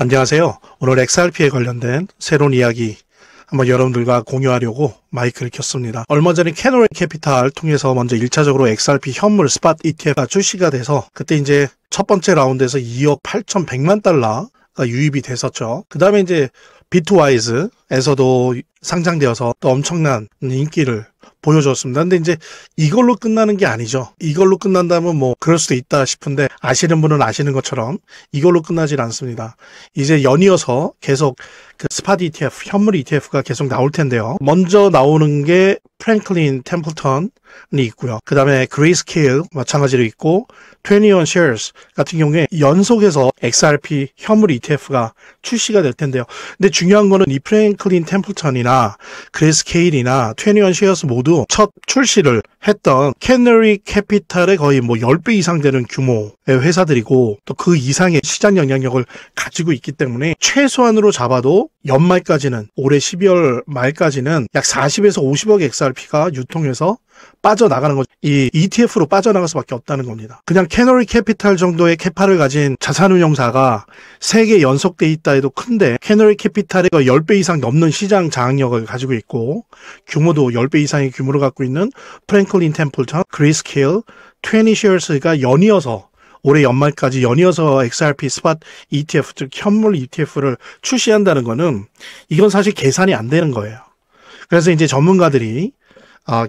안녕하세요. 오늘 XRP에 관련된 새로운 이야기 한번 여러분들과 공유하려고 마이크를 켰습니다. 얼마 전에 캐노리 캐피탈 통해서 먼저 1차적으로 XRP 현물 스팟 ETF가 출시가 돼서 그때 이제 첫 번째 라운드에서 2억 8,100만 달러가 유입이 됐었죠. 그 다음에 이제 비트와이즈에서도 상장되어서 또 엄청난 인기를 보여줬습니다. 근데 이제 이걸로 끝나는 게 아니죠. 이걸로 끝난다면 뭐 그럴 수도 있다 싶은데 아시는 분은 아시는 것처럼 이걸로 끝나질 않습니다. 이제 연이어서 계속 그 스팟 ETF, 현물 ETF가 계속 나올 텐데요. 먼저 나오는 게 프랭클린 템플턴이 있고요. 그 다음에 그레이스케일 마찬가지로 있고 21 Shares 같은 경우에 연속해서 XRP 현물 ETF가 출시가 될 텐데요. 근데 중요한 거는 이 프랭클린 템플턴이나 그레이스케일이나 21 Shares 모두 첫 출시를 했던 캐너리 캐피탈의 거의 뭐 10배 이상 되는 규모의 회사들이고 또 그 이상의 시장 영향력을 가지고 있기 때문에 최소한으로 잡아도 연말까지는 올해 12월 말까지는 약 40에서 50억 XRP가 유통해서 빠져나가는 거죠. 이 ETF로 빠져나갈 수밖에 없다는 겁니다. 그냥 캐너리 캐피탈 정도의 캐파를 가진 자산운용사가 3개 연속돼 있다 해도 큰데 캐너리 캐피탈의 10배 이상 넘는 시장 장악력을 가지고 있고 규모도 10배 이상의 규모를 갖고 있는 프랭클린 템플턴, 그레이스케일, 20 Shares가 연이어서 올해 연말까지 연이어서 XRP 스팟 ETF, 즉 현물 ETF를 출시한다는 거는 이건 사실 계산이 안 되는 거예요. 그래서 이제 전문가들이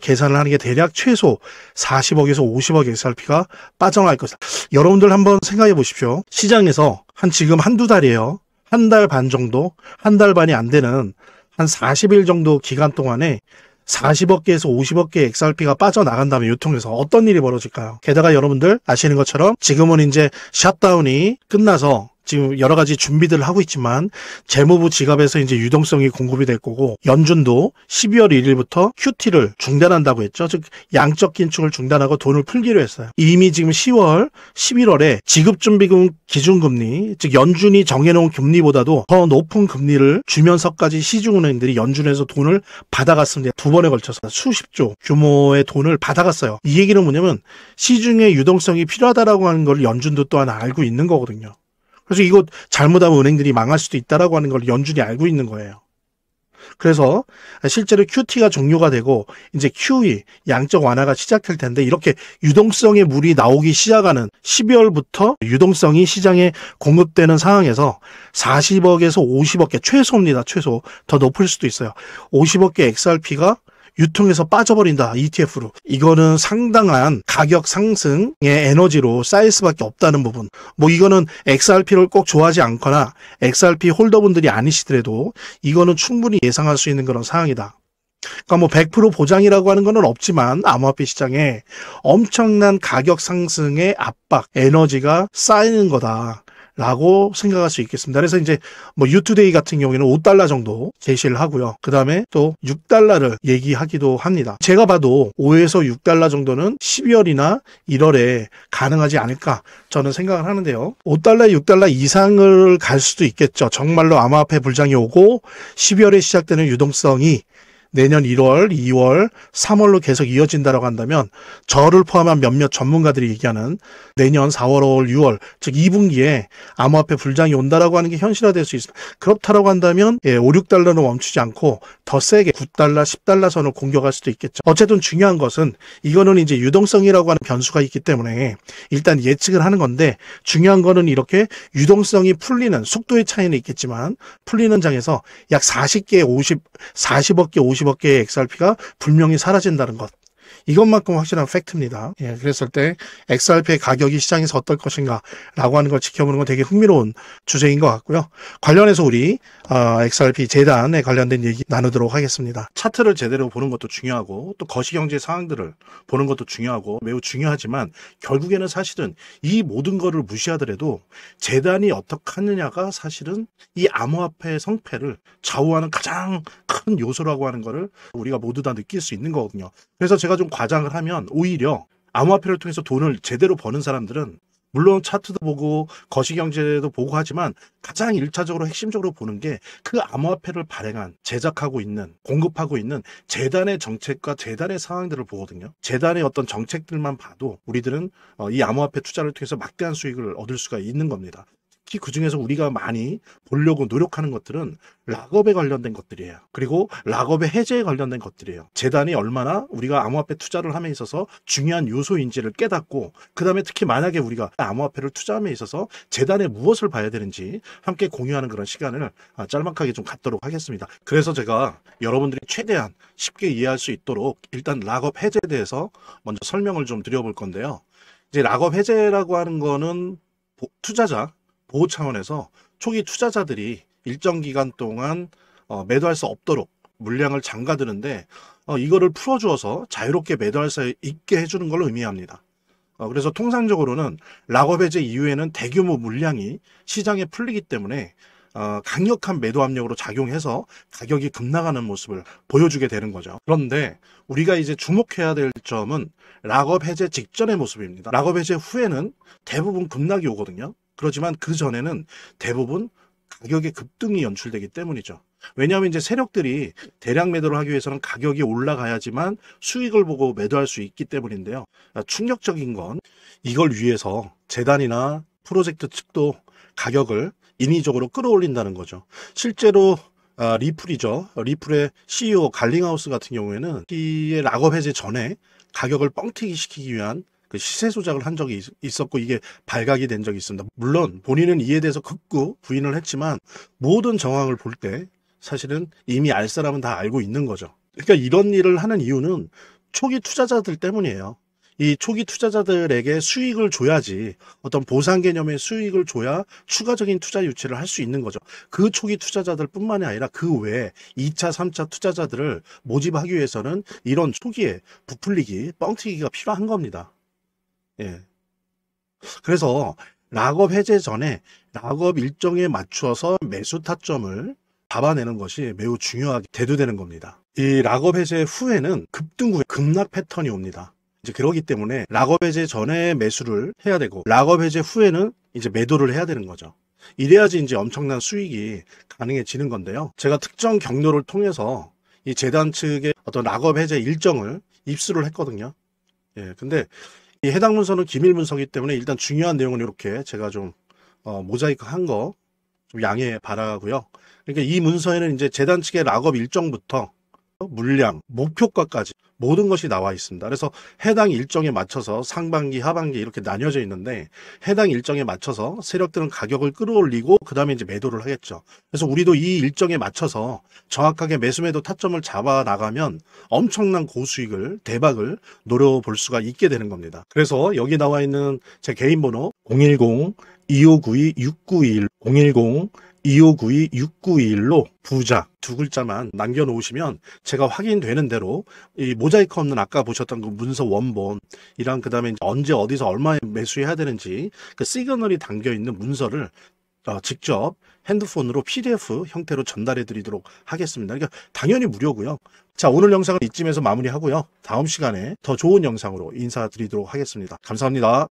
계산을 하는 게 대략 최소 40억에서 50억 XRP가 빠져나갈 것이다. 여러분들 한번 생각해 보십시오. 시장에서 지금 한두 달이에요. 한 달 반 정도, 한 달 반이 안 되는 한 40일 정도 기간 동안에 40억 개에서 50억 개의 XRP가 빠져나간다면 유통에서 어떤 일이 벌어질까요? 게다가 여러분들 아시는 것처럼 지금은 이제 셧다운이 끝나서 지금 여러 가지 준비들을 하고 있지만 재무부 지갑에서 이제 유동성이 공급이 될 거고 연준도 12월 1일부터 QT를 중단한다고 했죠. 즉 양적 긴축을 중단하고 돈을 풀기로 했어요. 이미 지금 10월, 11월에 지급준비금 기준금리, 즉 연준이 정해놓은 금리보다도 더 높은 금리를 주면서까지 시중은행들이 연준에서 돈을 받아갔습니다. 2번에 걸쳐서 수십조 규모의 돈을 받아갔어요. 이 얘기는 뭐냐면 시중에 유동성이 필요하다라고 하는 걸 연준도 또한 알고 있는 거거든요. 그래서 이거 잘못하면 은행들이 망할 수도 있다라고 하는 걸 연준이 알고 있는 거예요. 그래서 실제로 QT가 종료가 되고 이제 QE, 양적 완화가 시작될 텐데 이렇게 유동성의 물이 나오기 시작하는 12월부터 유동성이 시장에 공급되는 상황에서 40억에서 50억 개 최소입니다. 최소. 더 높을 수도 있어요. 50억 개 XRP가 유통에서 빠져버린다. ETF로. 이거는 상당한 가격 상승의 에너지로 쌓일 수밖에 없다는 부분. 뭐 이거는 XRP를 꼭 좋아하지 않거나 XRP 홀더분들이 아니시더라도 이거는 충분히 예상할 수 있는 그런 상황이다. 그러니까 뭐 100% 보장이라고 하는 건 없지만 암호화폐 시장에 엄청난 가격 상승의 압박, 에너지가 쌓이는 거다. 라고 생각할 수 있겠습니다. 그래서 이제 뭐 유투데이 같은 경우에는 5달러 정도 제시를 하고요. 그 다음에 또 6달러를 얘기하기도 합니다. 제가 봐도 5에서 6달러 정도는 12월이나 1월에 가능하지 않을까 저는 생각을 하는데요. 5달러, 6달러 이상을 갈 수도 있겠죠. 정말로 암호화폐 불장이 오고 12월에 시작되는 유동성이 내년 1월, 2월, 3월로 계속 이어진다라고 한다면 저를 포함한 몇몇 전문가들이 얘기하는 내년 4월, 5월, 6월 즉 2분기에 암호화폐 불장이 온다라고 하는 게 현실화될 수 있습니다. 그렇다라고 한다면 5, 6달러는 멈추지 않고 더 세게 9달러, 10달러 선을 공격할 수도 있겠죠. 어쨌든 중요한 것은 이거는 이제 유동성이라고 하는 변수가 있기 때문에 일단 예측을 하는 건데 중요한 거는 이렇게 유동성이 풀리는 속도의 차이는 있겠지만 풀리는 장에서 약 40개, 40억 개, 50억 개의 XRP가 분명히 사라진다는 것. 이것만큼 확실한 팩트입니다. 그랬을 때 XRP의 가격이 시장에서 어떨 것인가 라고 하는 걸 지켜보는 건 되게 흥미로운 주제인 것 같고요. 관련해서 우리 XRP 재단에 관련된 얘기 나누도록 하겠습니다. 차트를 제대로 보는 것도 중요하고 또 거시경제 상황들을 보는 것도 중요하고 매우 중요하지만 결국에는 사실은 이 모든 거를 무시하더라도 재단이 어떻게 하느냐가 사실은 이 암호화폐의 성패를 좌우하는 가장 큰 요소라고 하는 거를 우리가 모두 다 느낄 수 있는 거거든요. 그래서 제가 좀 과장을 하면 오히려 암호화폐를 통해서 돈을 제대로 버는 사람들은 물론 차트도 보고 거시경제도 보고 하지만 가장 1차적으로 핵심적으로 보는 게 그 암호화폐를 발행한 제작하고 있는 공급하고 있는 재단의 정책과 재단의 상황들을 보거든요. 재단의 어떤 정책들만 봐도 우리들은 이 암호화폐 투자를 통해서 막대한 수익을 얻을 수가 있는 겁니다. 특히 그중에서 우리가 많이 보려고 노력하는 것들은 락업에 관련된 것들이에요. 그리고 락업의 해제에 관련된 것들이에요. 재단이 얼마나 우리가 암호화폐 투자를 함에 있어서 중요한 요소인지를 깨닫고, 그 다음에 특히 만약에 우리가 암호화폐를 투자함에 있어서 재단에 무엇을 봐야 되는지 함께 공유하는 그런 시간을 짤막하게 좀 갖도록 하겠습니다. 그래서 제가 여러분들이 최대한 쉽게 이해할 수 있도록 일단 락업 해제에 대해서 먼저 설명을 좀 드려볼 건데요. 이제 락업 해제라고 하는 거는 투자자 보호 차원에서 초기 투자자들이 일정 기간 동안 매도할 수 없도록 물량을 잠가두는데, 이거를 풀어주어서 자유롭게 매도할 수 있게 해주는 걸 의미합니다. 그래서 통상적으로는 락업 해제 이후에는 대규모 물량이 시장에 풀리기 때문에 강력한 매도 압력으로 작용해서 가격이 급락하는 모습을 보여주게 되는 거죠. 그런데 우리가 이제 주목해야 될 점은 락업 해제 직전의 모습입니다. 락업 해제 후에는 대부분 급락이 오거든요. 그렇지만 그 전에는 대부분 가격의 급등이 연출되기 때문이죠. 왜냐하면 이제 세력들이 대량 매도를 하기 위해서는 가격이 올라가야지만 수익을 보고 매도할 수 있기 때문인데요. 충격적인 건 이걸 위해서 재단이나 프로젝트 측도 가격을 인위적으로 끌어올린다는 거죠. 실제로 리플이죠. 리플의 CEO 갈링하우스 같은 경우에는 이 락업 해제 전에 가격을 뻥튀기 시키기 위한 그 시세 조작을 한 적이 있었고, 이게 발각이 된 적이 있습니다. 물론 본인은 이에 대해서 극구 부인을 했지만 모든 정황을 볼 때 사실은 이미 알 사람은 다 알고 있는 거죠. 그러니까 이런 일을 하는 이유는 초기 투자자들 때문이에요. 이 초기 투자자들에게 수익을 줘야지, 어떤 보상 개념의 수익을 줘야 추가적인 투자 유치를 할 수 있는 거죠. 그 초기 투자자들 뿐만이 아니라 그 외에 2차, 3차 투자자들을 모집하기 위해서는 이런 초기에 부풀리기, 뻥튀기가 필요한 겁니다. 예. 그래서 락업 해제 전에 락업 일정에 맞추어서 매수 타점을 잡아내는 것이 매우 중요하게 대두되는 겁니다. 이 락업 해제 후에는 급등 후에 급락 패턴이 옵니다. 이제 그러기 때문에 락업 해제 전에 매수를 해야 되고, 락업 해제 후에는 이제 매도를 해야 되는 거죠. 이래야지 이제 엄청난 수익이 가능해지는 건데요. 제가 특정 경로를 통해서 이 재단 측의 어떤 락업 해제 일정을 입수를 했거든요. 예, 근데 이 해당 문서는 기밀 문서이기 때문에 일단 중요한 내용은 이렇게 제가 좀 모자이크 한 거 좀 양해 바라고요. 그러니까 이 문서에는 이제 재단 측의 락업 일정부터 물량, 목표가까지 모든 것이 나와 있습니다. 그래서 해당 일정에 맞춰서 상반기, 하반기 이렇게 나뉘어져 있는데, 해당 일정에 맞춰서 세력들은 가격을 끌어올리고 그 다음에 이제 매도를 하겠죠. 그래서 우리도 이 일정에 맞춰서 정확하게 매수 매도 타점을 잡아 나가면 엄청난 고수익을, 대박을 노려볼 수가 있게 되는 겁니다. 그래서 여기 나와 있는 제 개인 번호 010-2592-6921 010-2592-6921로 부자 두 글자만 남겨놓으시면 제가 확인되는 대로 이 모자이크 없는 아까 보셨던 그 문서 원본이랑 그 다음에 언제 어디서 얼마에 매수해야 되는지 그 시그널이 담겨있는 문서를 직접 핸드폰으로 PDF 형태로 전달해 드리도록 하겠습니다. 그러니까 당연히 무료고요. 자, 오늘 영상은 이쯤에서 마무리하고요. 다음 시간에 더 좋은 영상으로 인사드리도록 하겠습니다. 감사합니다.